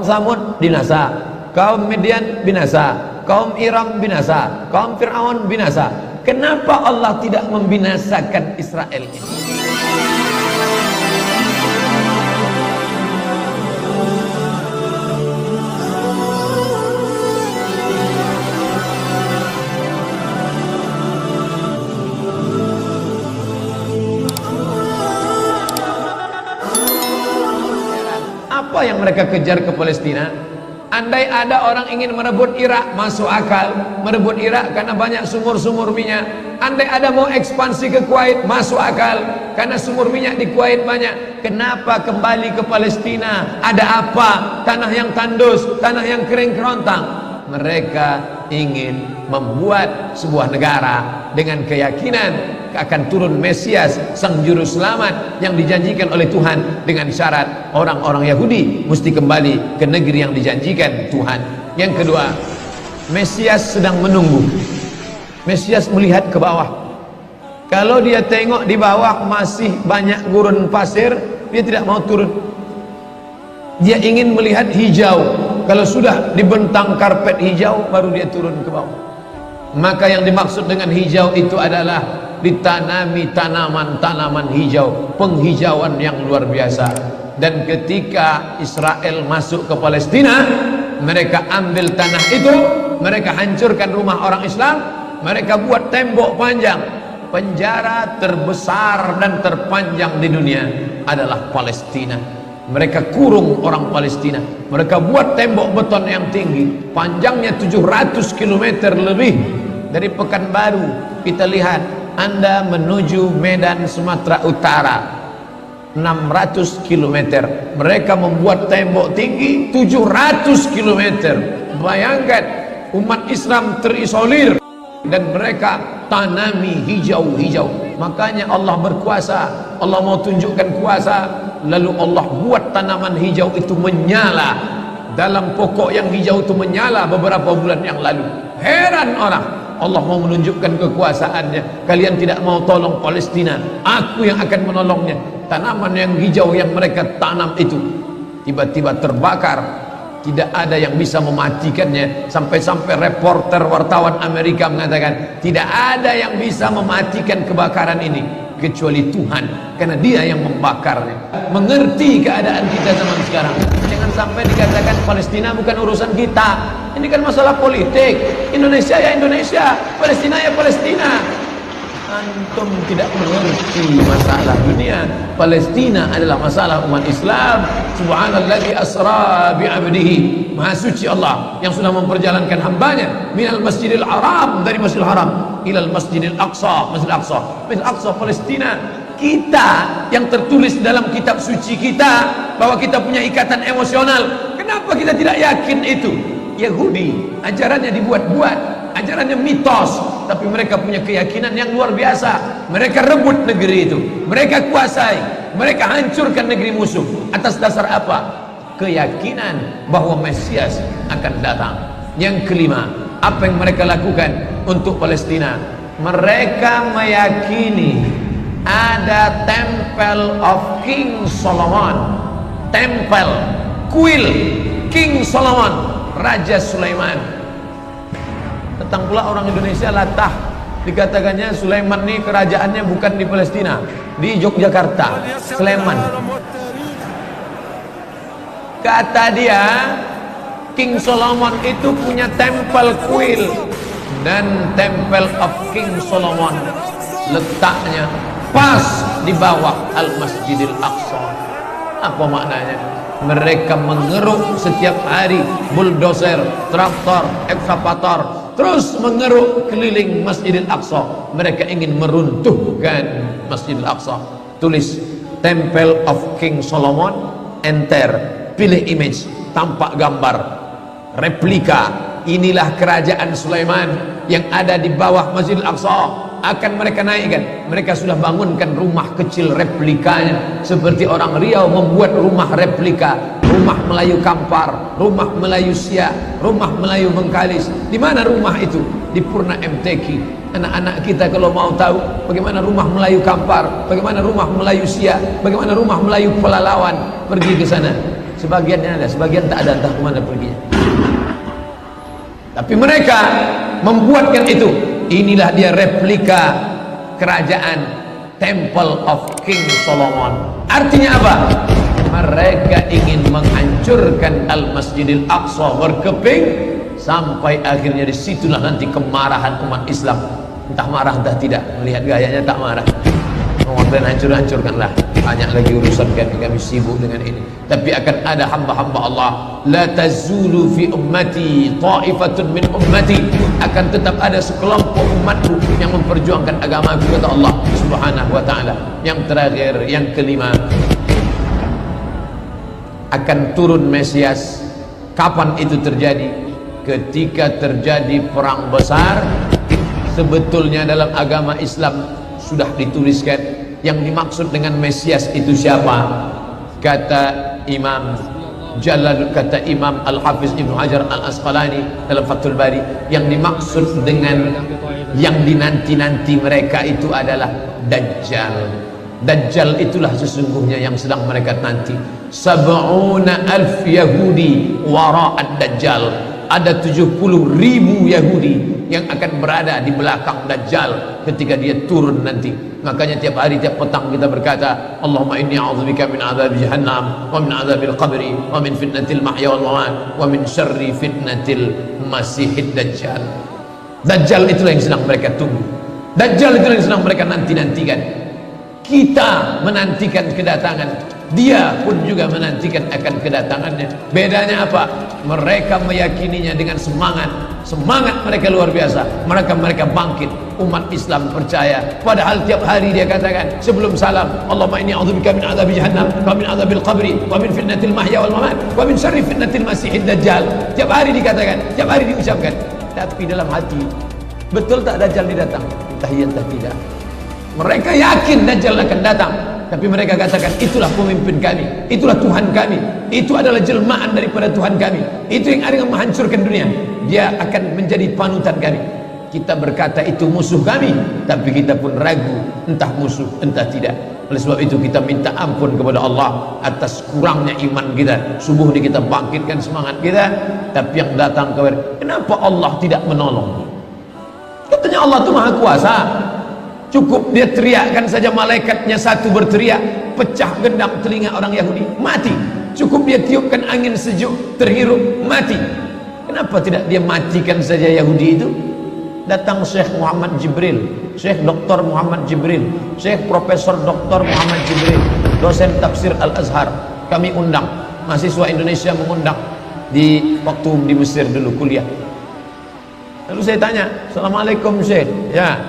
Samud binasa, kaum Midian binasa, kaum Iram binasa, kaum Fir'aun binasa. Kenapa Allah tidak membinasakan Israel ini? Apa yang mereka kejar ke Palestina? Andai ada orang ingin merebut Irak, masuk akal. Merebut Irak karena banyak sumur-sumur minyak. Andai ada mau ekspansi ke Kuwait, masuk akal, karena sumur minyak di Kuwait banyak. Kenapa kembali ke Palestina? Ada apa? Tanah yang tandus, tanah yang kering kerontang. Mereka ingin membuat sebuah negara dengan keyakinan akan turun Mesias, sang juru selamat yang dijanjikan oleh Tuhan, dengan syarat orang-orang Yahudi mesti kembali ke negeri yang dijanjikan Tuhan. Yang kedua, Mesias sedang menunggu. Mesias melihat ke bawah. Kalau dia tengok di bawah masih banyak gurun pasir, dia tidak mau turun. Dia ingin melihat hijau. Kalau sudah dibentang karpet hijau, baru dia turun ke bawah. Maka yang dimaksud dengan hijau itu adalah ditanami tanaman-tanaman hijau, penghijauan yang luar biasa. Dan ketika Israel masuk ke Palestina, mereka ambil tanah itu, mereka hancurkan rumah orang Islam, mereka buat tembok panjang. Penjara terbesar dan terpanjang di dunia adalah Palestina. Mereka kurung orang Palestina. Mereka buat tembok beton yang tinggi, panjangnya 700 km lebih. Dari Pekanbaru kita lihat, Anda menuju Medan Sumatera Utara 600 km. Mereka membuat tembok tinggi 700 km. Bayangkan, umat Islam terisolir dan mereka tanami hijau-hijau. Makanya Allah berkuasa. Allah mau tunjukkan kuasa, lalu Allah buat tanaman hijau itu menyala. Dalam pokok yang hijau itu menyala beberapa bulan yang lalu. Heran orang, Allah mau menunjukkan kekuasaannya. Kalian tidak mau tolong Palestina, aku yang akan menolongnya. Tanaman yang hijau yang mereka tanam itu tiba-tiba terbakar. Tidak ada yang bisa mematikannya. Sampai-sampai reporter wartawan Amerika mengatakan, tidak ada yang bisa mematikan kebakaran ini kecuali Tuhan, karena Dia yang membakarnya. Mengerti keadaan kita zaman sekarang. Jangan sampai dikatakan Palestina bukan urusan kita. Ini kan masalah politik. Indonesia ya Indonesia, Palestina ya Palestina. Antum tidak mengerti masalah dunia. Palestina adalah masalah umat Islam. Subhanalladzi asra bi'abdihi. Maha suci Allah yang sudah memperjalankan hambanya minal masjidil haram, dari masjidil haram, ilal masjidil aqsa, masjidil aqsa, masjidil aqsa Palestina. Kita yang tertulis dalam kitab suci kita bahwa kita punya ikatan emosional. Kenapa kita tidak yakin itu? Yahudi ajarannya dibuat-buat, ajarannya mitos, tapi mereka punya keyakinan yang luar biasa. Mereka rebut negeri itu, mereka kuasai, mereka hancurkan negeri musuh. Atas dasar apa? Keyakinan bahwa Mesias akan datang. Yang kelima, apa yang mereka lakukan untuk Palestina? Mereka meyakini ada Temple of King Solomon, tempel kuil King Solomon, Raja Sulaiman. Datang pula orang Indonesia latah, dikatakannya Sulaiman ini kerajaannya bukan di Palestina, di Yogyakarta, Sleman. Kata dia, King Solomon itu punya tempel kuil, dan Temple of King Solomon letaknya pas di bawah Al-Masjidil Aqsa. Apa maknanya? Mereka mengeruk setiap hari bulldozer, traktor, ekskavator, terus mengeruk keliling Masjidil Aqsa. Mereka ingin meruntuhkan Masjidil Aqsa. Tulis Temple of King Solomon, enter, pilih image, tampak gambar replika. Inilah kerajaan Sulaiman yang ada di bawah Masjidil Aqsa. Akan mereka naikkan. Mereka sudah bangunkan rumah kecil replikanya, seperti orang Riau membuat rumah replika, rumah Melayu Kampar, rumah Melayu Siak, rumah Melayu Bengkalis. Di mana rumah itu? Di Purna MTQ. Anak-anak kita kalau mau tahu bagaimana rumah Melayu Kampar, bagaimana rumah Melayu Siak, bagaimana rumah Melayu Pelalawan, pergi ke sana. sebagiannya ada, sebagian tak ada, entah kemana perginya. Tapi mereka membuatkan itu. Inilah dia replika kerajaan Temple of King Solomon. Artinya apa? Mereka ingin menghancurkan Al-Masjidil Aqsa berkeping, sampai akhirnya disitulah nanti kemarahan umat Islam. Entah marah entah tidak, melihat gayanya tak marah. Dan hancur-hancurkanlah. Banyak lagi urusan kami sibuk dengan ini. Tapi akan ada hamba-hamba Allah. La tazulu fi ummati ta'ifatun min ummati. Akan tetap ada sekelompok umatku yang memperjuangkan agamaku, kata Allah Subhanahu wa ta'ala. Yang terakhir, yang kelima, akan turun Mesias. Kapan itu terjadi? Ketika terjadi perang besar. Sebetulnya dalam agama Islam sudah dituliskan yang dimaksud dengan Mesias itu siapa. Kata Imam Al-Hafiz Ibnu Hajar Al-Asqalani dalam Fathul Bari, yang dimaksud dengan yang dinanti-nanti mereka itu adalah Dajjal. Dajjal itulah sesungguhnya yang sedang mereka nanti. 70,000 Yahudi wara'ad Dajjal. Ada 70.000 Yahudi yang akan berada di belakang Dajjal ketika dia turun nanti. Makanya tiap hari, tiap petang kita berkata, Allahumma inni a'udzubika min adzabi jahannam wa min adzabil qabri wa min fitnatil mahya wal mamat wa min syarri fitnatil masihid Dajjal. Dajjal itulah yang sedang mereka tunggu. Dajjal itulah yang sedang mereka nanti-nantikan. Kita menantikan kedatangan, dia pun juga menantikan akan kedatangannya. Bedanya apa? Mereka meyakininya dengan semangat mereka luar biasa. Mereka bangkit. Umat Islam percaya. Padahal tiap hari dia katakan sebelum salam, Allahumma inni a'udzubika min adzabi jahannam wa min adzabil qabri wa min fitnatil mahya wal mamat wa min syarri fitnatil masihid Dajjal. Tiap hari dikatakan, tiap hari diucapkan. Tapi dalam hati, betul tak Dajjal datang? Entah iya entah tidak. Mereka yakin Dajjal akan datang, tapi mereka katakan itulah pemimpin kami, itulah Tuhan kami, itu adalah jelmaan daripada Tuhan kami, itu yang akan menghancurkan dunia, dia akan menjadi panutan kami. Kita berkata itu musuh kami, tapi kita pun ragu entah musuh entah tidak. Oleh sebab itu kita minta ampun kepada Allah atas kurangnya iman kita. Subuh ini kita bangkitkan semangat kita, tapi yang datang kenapa Allah tidak menolong? Katanya Allah itu maha kuasa. Cukup dia teriakkan saja, malaikatnya satu berteriak, pecah gendang telinga orang Yahudi, mati. Cukup dia tiupkan angin sejuk, terhirup, mati. Kenapa tidak dia matikan saja Yahudi itu? Datang Syekh Muhammad Jibril, Syekh Dr. Muhammad Jibril, Syekh Profesor Dr. Muhammad Jibril, dosen tafsir Al-Azhar. Kami undang, mahasiswa Indonesia mengundang di waktu di Mesir dulu kuliah. Lalu saya tanya, Assalamualaikum Syekh. Ya,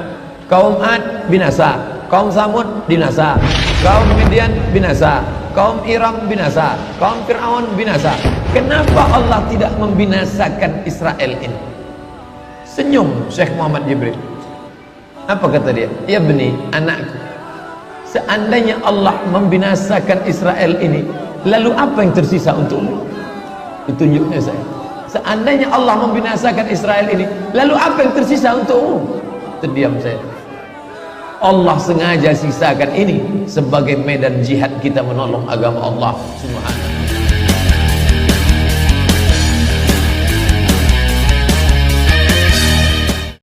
kaum Ad binasa, kaum Samud binasa, kaum Midian binasa, kaum Iram binasa, kaum Fir'aun binasa. Kenapa Allah tidak membinasakan Israel ini? Senyum Syekh Muhammad Jibril. Apa kata dia? Ya beni, anakku, seandainya Allah membinasakan Israel ini, lalu apa yang tersisa untukmu? Ditunjuknya saya. Seandainya Allah membinasakan Israel ini, lalu apa yang tersisa untukmu? Terdiam saya. Allah sengaja sisakan ini sebagai medan jihad kita menolong agama Allah Subhanahu.